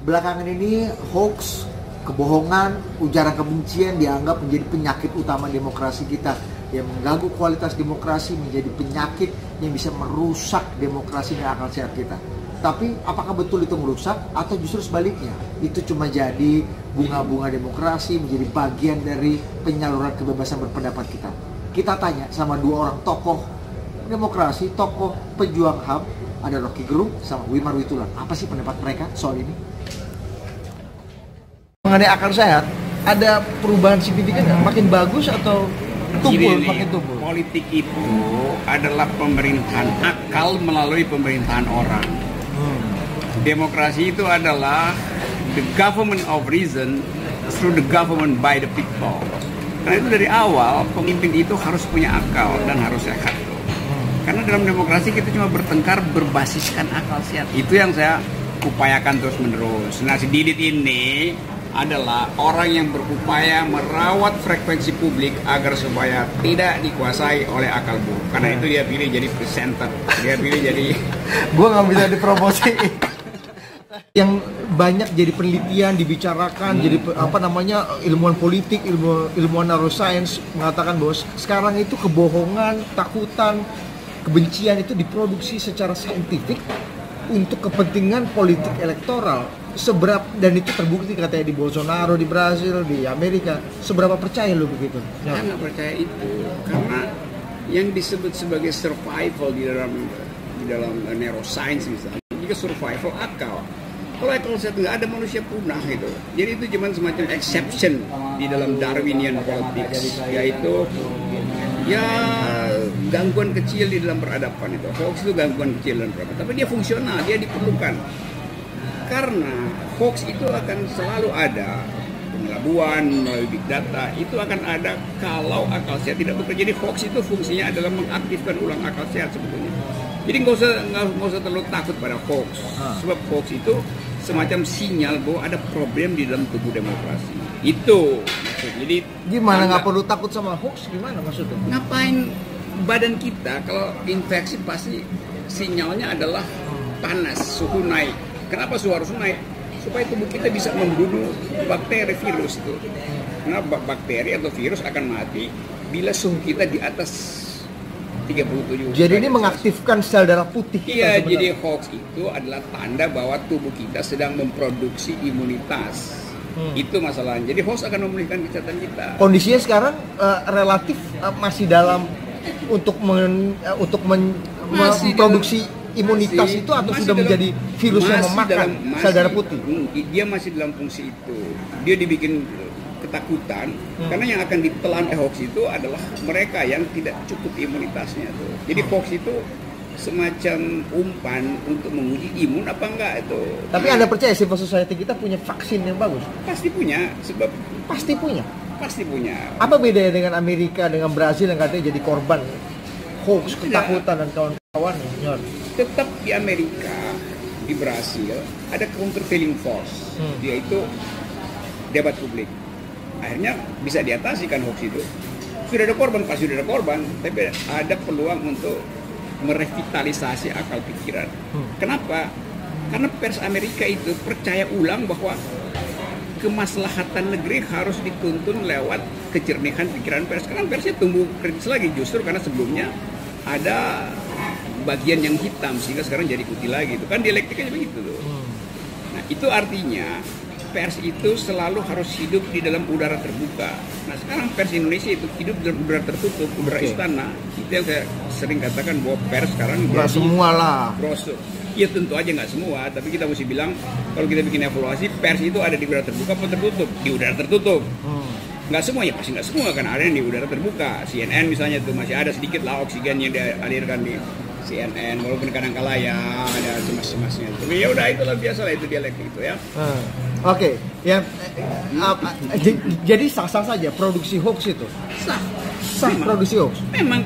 belakangan ini hoax, kebohongan, ujaran kebencian dianggap menjadi penyakit utama demokrasi kita, yang mengganggu kualitas demokrasi, menjadi penyakit yang bisa merusak demokrasi dan akal sehat kita. Tapi apakah betul itu merusak atau justru sebaliknya? Itu cuma jadi bunga-bunga demokrasi, menjadi bagian dari penyaluran kebebasan berpendapat kita. Kita tanya sama dua orang tokoh demokrasi, tokoh pejuang HAM, ada Rocky Gerung sama Wimar Witulan. Apa sih pendapat mereka soal ini? Mengenai akal sehat, ada perubahan signifikan nggak? Makin bagus atau tumpul, makin tumpul? Politik itu adalah pemerintahan akal melalui pemerintahan orang. Demokrasi itu adalah the government of reason through the government by the people. Karena itu dari awal pemimpin itu harus punya akal dan harus sehat. Karena dalam demokrasi kita cuma bertengkar berbasiskan akal sehat. Itu yang saya upayakan terus menerus. Nah, si Didit ini adalah orang yang berupaya merawat frekuensi publik agar supaya tidak dikuasai oleh akal buruk. Karena itu dia pilih jadi presenter, dia pilih jadi Gue nggak bisa dipromosi. Yang banyak jadi penelitian dibicarakan, jadi ilmuwan politik, ilmuwan neuroscience mengatakan bahwa sekarang itu kebohongan, takutan, kebencian itu diproduksi secara saintifik untuk kepentingan politik elektoral. Dan itu terbukti katanya di Bolsonaro di Brasil, di Amerika. Seberapa percaya lo begitu? Saya nggak percaya itu, karena yang disebut sebagai survival di dalam neuroscience misalnya, juga survival akal. Kalau akal sehat nggak ada, manusia punah gitu. Jadi itu cuma semacam exception di dalam Darwinian politics, yaitu ya gangguan kecil di dalam peradaban itu. Hoax itu gangguan kecil dalam peradaban, tapi dia fungsional, dia diperlukan. Karena hoax itu akan selalu ada, pengelabuan melalui big data itu akan ada kalau akal sehat tidak bekerja. Jadi hoax itu fungsinya adalah mengaktifkan ulang akal sehat sebetulnya. Jadi nggak usah terlalu takut pada hoax, sebab hoax itu semacam sinyal bahwa ada problem di dalam tubuh demokrasi. Itu maksudnya. Jadi gimana nggak perlu takut sama hoax? Gimana maksudnya? Ngapain badan kita kalau infeksi pasti sinyalnya adalah panas, suhu naik. Kenapa suhu harus naik? Supaya tubuh kita bisa membunuh bakteri, virus itu. Karena bakteri atau virus akan mati bila suhu kita di atas 37. Jadi ini mengaktifkan sel darah putih. Iya, jadi hoax itu adalah tanda bahwa tubuh kita sedang memproduksi imunitas. Itu masalahnya. Jadi hoax akan memulihkan kesehatan kita. Kondisinya sekarang relatif masih dalam untuk memproduksi imunitas itu, atau sudah menjadi virus yang memakan sel darah putih? Dia masih dalam fungsi itu. Dia dibikin ketakutan karena yang akan ditelan hoax itu adalah mereka yang tidak cukup imunitasnya tuh. Jadi hoax itu semacam umpan untuk menguji imun apa enggak itu. Tapi Anda percaya civil society kita punya vaksin yang bagus? Pasti punya, sebab pasti punya. Apa bedanya dengan Amerika, dengan Brasil yang katanya jadi korban hoax, ketakutan dan kawan-kawan? Tetap di Amerika, di Brasil ada countervailing force, yaitu debat publik. Akhirnya bisa diatasi kan hoax itu. Sudah ada korban, pasti sudah ada korban, tapi ada peluang untuk merevitalisasi akal pikiran. Kenapa? Karena pers Amerika itu percaya ulang bahwa kemaslahatan negeri harus dituntun lewat kejernihan pikiran pers. Sekarang persnya tumbuh kritis lagi, justru karena sebelumnya ada bagian yang hitam sehingga sekarang jadi putih lagi. Itu kan dialektikanya begitu tuh. Nah, itu artinya pers itu selalu harus hidup di dalam udara terbuka. Nah, sekarang pers Indonesia itu hidup dalam udara tertutup, udara istana. Itu yang saya sering katakan bahwa pers sekarang nggak semua lah. Brosur. Ya tentu aja nggak semua, tapi kita mesti bilang kalau kita bikin evaluasi, pers itu ada di udara terbuka atau tertutup? Di udara tertutup. Nggak semua, ya pasti nggak semua, kan ada yang di udara terbuka. CNN misalnya tuh masih ada sedikit lah oksigen yang dialirkan di CNN, walaupun kadang-kala ya ada cemas-cemasnya. Tapi ya udah, itulah biasa lah, itu dialektik itu ya. Oke. Ya, jadi sah-sah saja produksi hoax itu. Sah produksi hoax. Memang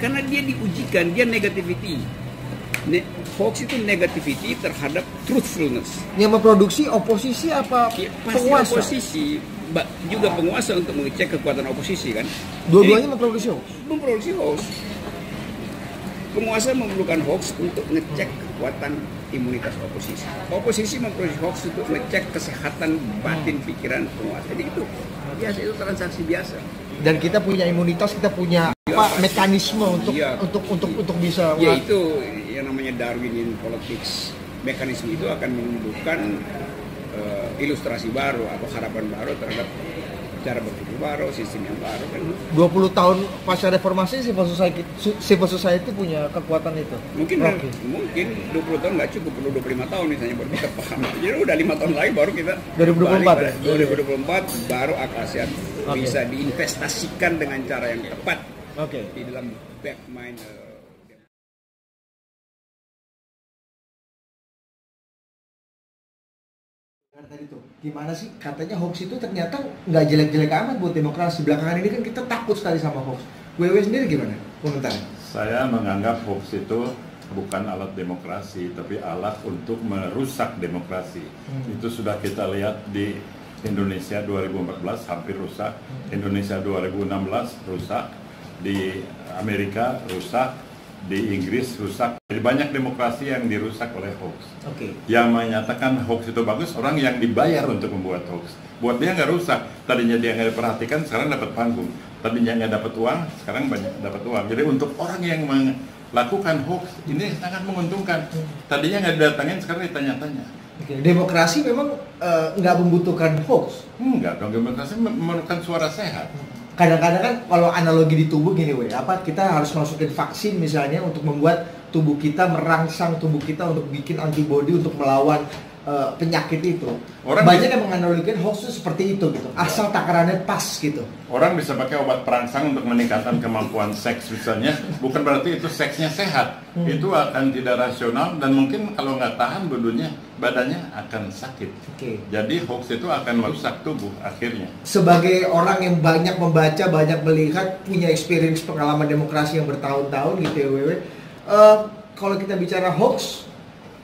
karena dia diujikan, dia negativity. Hoax itu negativity terhadap truthfulness. Yang memproduksi oposisi apa ya, pasti penguasa? Oposisi juga penguasa untuk mengecek kekuatan oposisi kan. Dua-duanya memproduksi hoax. Memproduksi hoax. Penguasa memerlukan hoax untuk ngecek kekuatan imunitas oposisi. Oposisi memproduksi hoax untuk ngecek kesehatan batin pikiran penguasa. Jadi itu biasa, itu transaksi biasa. Dan kita punya imunitas, kita punya mekanisme untuk bisa. Ya itu yang namanya Darwinian politics. Mekanisme itu akan menumbuhkan ilustrasi baru atau harapan baru terhadap cara berpikir baru, sistem yang baru kan. 20 tahun pasca reformasi civil society punya kekuatan itu. Mungkin 20 tahun nggak cukup, perlu 25 tahun misalnya baru kita paham. Jadi udah 5 tahun lagi baru kita 2024 ya? 2024 baru akal sehat bisa diinvestasikan dengan cara yang tepat di dalam back mind. Tadi tuh, gimana sih katanya hoax itu ternyata nggak jelek-jelek amat buat demokrasi. Belakangan ini kan kita takut sekali sama hoax. Wewe sendiri gimana komentarnya? Saya menganggap hoax itu bukan alat demokrasi, tapi alat untuk merusak demokrasi. Itu sudah kita lihat di Indonesia 2014 hampir rusak, Indonesia 2016 rusak, di Amerika rusak, di Inggris rusak. Jadi banyak demokrasi yang dirusak oleh hoax. Yang menyatakan hoax itu bagus, orang yang dibayar untuk membuat hoax. Buat dia nggak rusak. Tadinya dia nggak diperhatikan, sekarang dapat panggung. Tadinya nggak dapat uang, sekarang banyak dapat uang. Jadi untuk orang yang melakukan hoax, ini sangat menguntungkan. Tadinya nggak didatangin, sekarang ditanya-tanya. Demokrasi memang nggak membutuhkan hoax? Enggak dong, demokrasi memerlukan suara sehat. Kadang-kadang kan kalau analogi di tubuh gini kita harus masukin vaksin misalnya untuk membuat tubuh kita, merangsang tubuh kita untuk bikin antibodi untuk melawan penyakit itu. Banyak yang menganalogikan hoax itu seperti itu gitu, asal takarannya pas gitu. Orang bisa pakai obat perangsang untuk meningkatkan kemampuan seks misalnya, bukan berarti itu seksnya sehat. Itu akan tidak rasional dan mungkin kalau nggak tahan badannya akan sakit. Jadi hoax itu akan merusak tubuh akhirnya. Sebagai orang yang banyak membaca, banyak melihat, punya experience pengalaman demokrasi yang bertahun-tahun gitu ya Wewe. Kalau kita bicara hoax,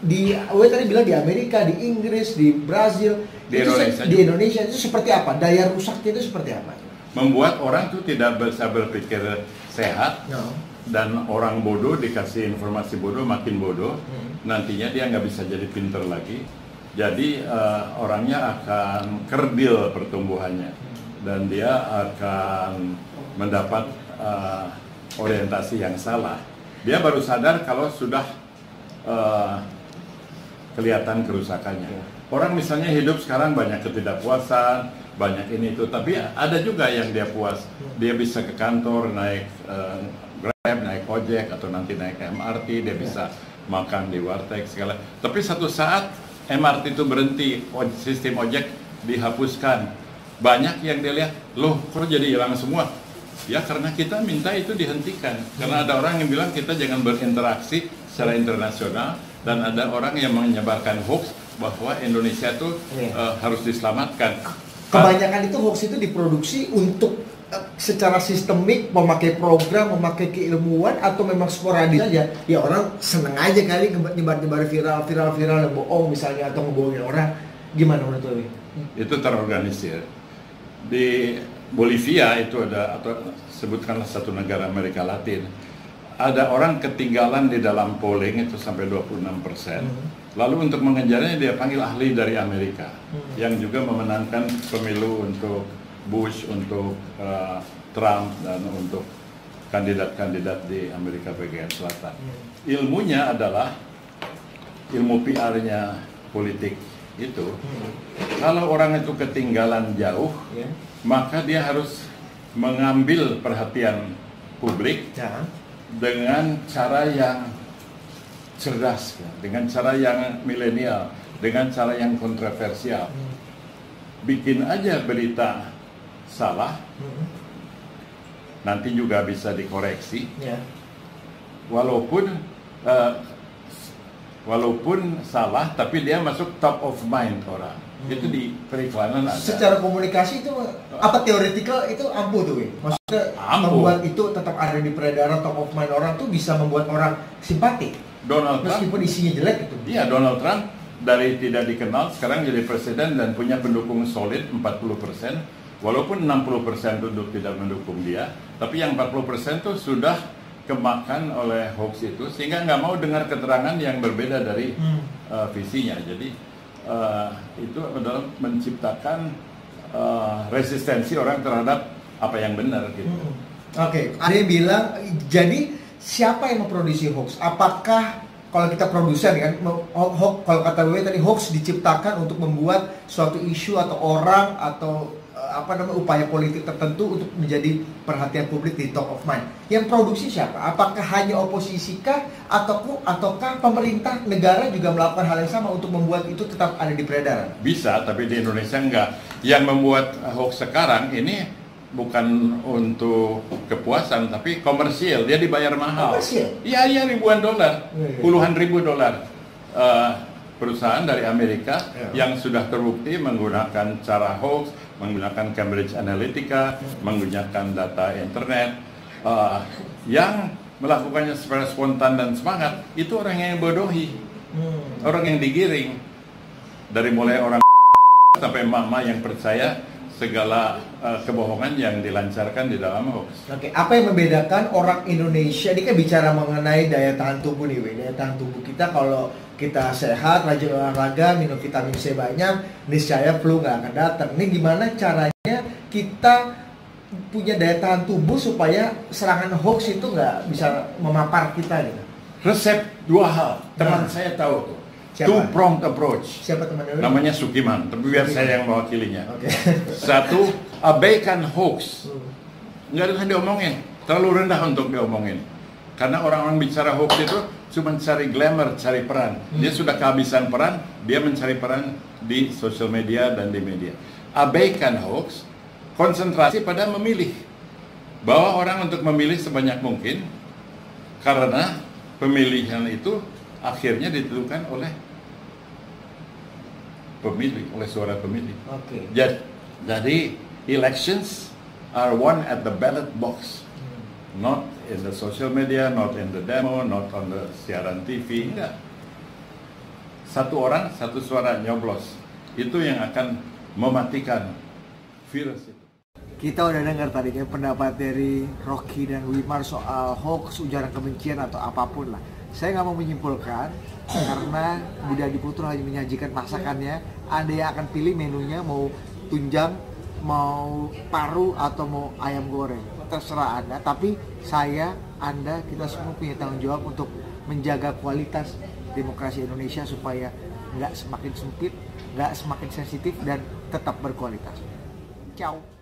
Wewe tadi bilang di Amerika, di Inggris, di Brazil, di Indonesia itu seperti apa? Daya rusaknya itu seperti apa? Membuat orang tuh tidak bisa berpikir sehat. Dan orang bodoh dikasih informasi bodoh makin bodoh. Nantinya dia nggak bisa jadi pinter lagi. Jadi orangnya akan kerdil pertumbuhannya. Dan dia akan mendapat orientasi yang salah. Dia baru sadar kalau sudah kelihatan kerusakannya. Orang misalnya hidup sekarang banyak ketidakpuasan, banyak ini itu, tapi ada juga yang dia puas. Dia bisa ke kantor naik Grab, naik ojek, atau nanti naik MRT, dia bisa makan di warteg segala. Tapi satu saat MRT itu berhenti, sistem ojek dihapuskan. Banyak yang dia lihat, loh kok jadi hilang semua? Ya karena kita minta itu dihentikan. Karena ada orang yang bilang kita jangan berinteraksi secara internasional, dan ada orang yang menyebarkan hoax bahwa Indonesia itu harus diselamatkan. Kebanyakan itu hoax itu diproduksi untuk secara sistemik, memakai program, memakai keilmuan, atau memang sporadis aja. Ya orang seneng aja kali nyebar viral yang bohong misalnya, atau ngebohongin orang. Gimana menurut lo? Itu terorganisir. Di Bolivia itu ada, atau sebutkanlah satu negara Amerika Latin, ada orang ketinggalan di dalam polling itu sampai 26%. Lalu untuk mengejarnya dia panggil ahli dari Amerika yang juga memenangkan pemilu untuk Bush, untuk Trump, dan untuk kandidat-kandidat di Amerika bagian selatan. Ilmunya adalah ilmu PR-nya politik itu. Kalau orang itu ketinggalan jauh, maka dia harus mengambil perhatian publik dengan cara yang cerdas, dengan cara yang milenial, dengan cara yang kontroversial. Bikin aja berita salah, nanti juga bisa dikoreksi. Walaupun salah, tapi dia masuk top of mind orang. Itu di periklanan ada. Secara komunikasi itu apa teoretikal itu ampuh tuh, maksudnya membuat itu tetap ada di peredaran top of mind orang tuh bisa membuat orang simpati. Donald Trump, meskipun isinya jelek itu. Iya, Donald Trump dari tidak dikenal sekarang jadi presiden dan punya pendukung solid 40%. Walaupun 60% duduk tidak mendukung dia, tapi yang 40% tuh sudah kemakan oleh hoax itu sehingga nggak mau dengar keterangan yang berbeda dari visinya. Jadi itu adalah menciptakan resistensi orang terhadap apa yang benar gitu. Oke, ada yang bilang, jadi siapa yang memproduksi hoax? Apakah kalau kita produsen kan, kalau kata WW tadi, hoax diciptakan untuk membuat suatu isu atau orang atau upaya politik tertentu untuk menjadi perhatian publik di top of mind. Yang produksi siapa? Apakah hanya oposisi kah? Ataukah pemerintah negara juga melakukan hal yang sama untuk membuat itu tetap ada di peredaran? Bisa, tapi di Indonesia enggak. Yang membuat hoax sekarang ini bukan untuk kepuasan, tapi komersial. Dia dibayar mahal. Komersial? Iya, ribuan dolar. Puluhan ribu dolar. Perusahaan dari Amerika yang sudah terbukti menggunakan cara hoax, menggunakan Cambridge Analytica, menggunakan data internet, yang melakukannya secara spontan dan semangat, itu orang yang bodohi, orang yang digiring, dari mulai orang sampai mama yang percaya segala kebohongan yang dilancarkan di dalam hoax. Oke, apa yang membedakan orang Indonesia? Ini kan bicara mengenai daya tahan tubuh nih, daya tahan tubuh kita. Kalau kita sehat, rajin olahraga, minum vitamin C banyak, niscaya flu nggak akan datang. Ini gimana caranya kita punya daya tahan tubuh supaya serangan hoax itu nggak bisa memapar kita gitu? Resep dua hal, teman saya tahu tuh. Siapa? Two-pronged approach. Siapa teman Dewi? Namanya Sukiman, tapi biar saya yang mewakilinya. Oke. Satu, abaikan hoax. Nggak usah diomongin, terlalu rendah untuk diomongin. Karena orang-orang bicara hoax itu cuma cari glamour, cari peran. Dia sudah kehabisan peran, dia mencari peran di sosial media dan di media. Abaikan hoax, konsentrasi pada memilih. Bawa orang untuk memilih sebanyak mungkin, karena pemilihan itu akhirnya ditentukan oleh pemilih, oleh suara pemilih. Oke. Jadi elections are won at the ballot box, not in the social media, not in the demo, not on the siaran TV. Enggak. Satu orang, satu suara nyoblos. Itu yang akan mematikan virus itu. Kita udah dengar tadi kan pendapat dari Rocky dan Wimar soal hoax, ujaran kebencian atau apapun lah. Saya nggak mau menyimpulkan karena Budi Adiputro hanya menyajikan masakannya. Anda yang akan pilih menunya, mau tunjang, mau paru atau mau ayam goreng, terserah Anda. Tapi saya, Anda, kita semua punya tanggung jawab untuk menjaga kualitas demokrasi Indonesia supaya nggak semakin sempit, nggak semakin sensitif dan tetap berkualitas. Ciao.